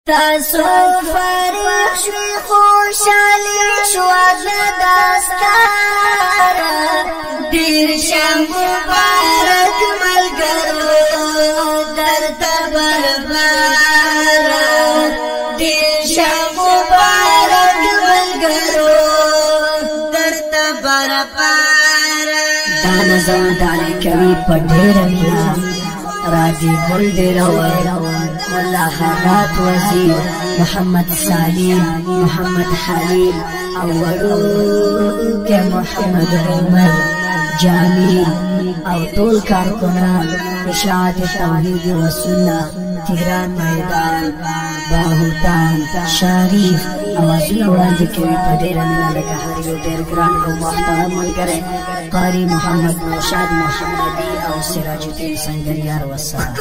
تاسو فرح شوي خوشالي شواد داستار دیر شم مبارک ملګرو درته بربار دیر شم مبارک ملګرو درته بربار دا نظم دالی کوي په ډېره مینه راځي ګل دې راوړ والله حالات وزیر محمد سالم محمد حلیم او وړوکی محمد عمر جامیل او ټول کارکنان اشاعت توحید و سنت تهران میدان باهوتان شریف اوازونه وړاندې کوي په ډېره مینه لکه هر یو ډېر ګران او محترم ملګری قاري محمد نوشاد محمدي او سراج الدین سنگریار وسلام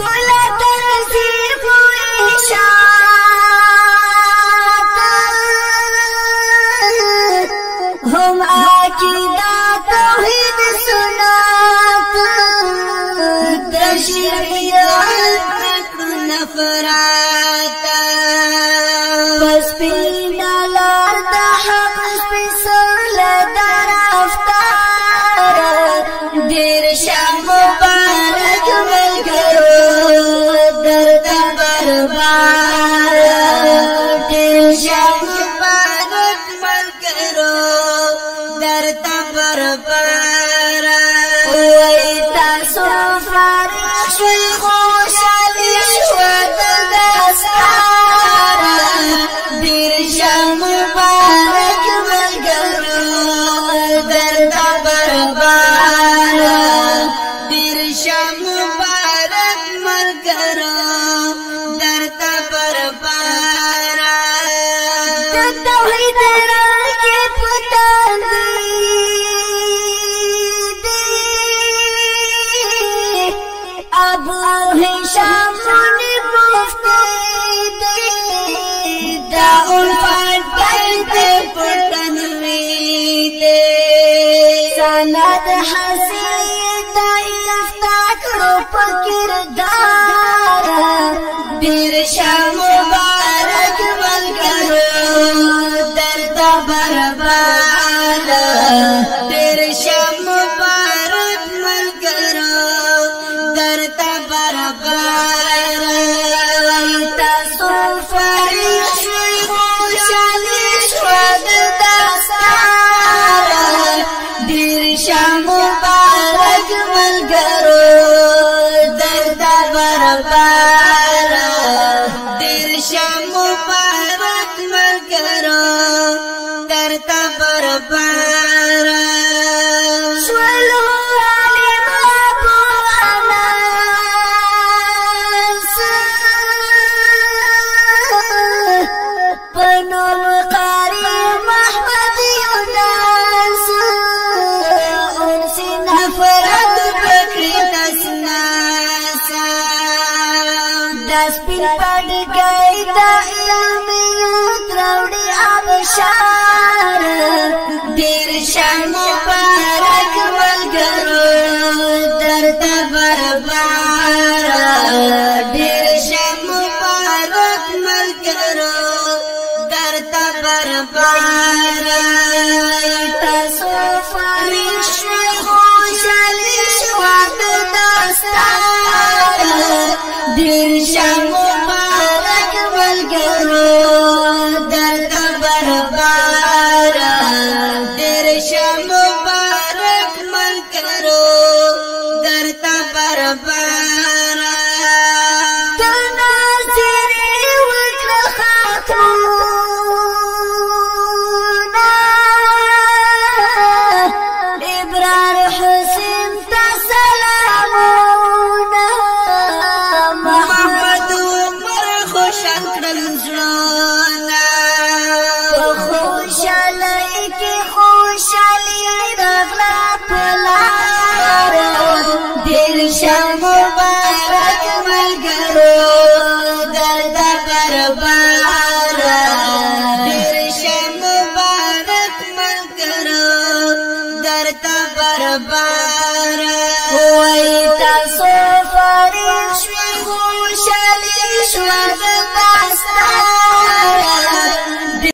هم عقیده توحید سنت دشریعت نفرات بس پینا لار د حق سپیڅل درفتار دیر شم مبارک ملګرو درته بربار دیر شم مبارک ملګرو درته بربار وای تاسو فارغ شوي خوشالي شواد داستار دیر شم مبارک ملګرو درته بربار دیر شم مبارک ملګرو درته بربار د توحید راکې پتان ابو هشام منی مفتی دا الفات پایته پټنوي سند حسین دا افتاکړو پکردار دیر شم مبارک ملګرو درته بربار دیر شم مبارک ملګرو درته بربار تاسو فرح شوي خوشالي شواد داستار دیر شم مبارک ملګرو درته بربار دیر شم مبارک ملګرو درته بربار سپین پڑ گئی دا علمیت روڑی آبشار دیر شم مبارک ملګرو درته بربار دیر شم مبارک ملګرو درته بربار تاسو فرح شوي خوشالي شواد داستار دیر شم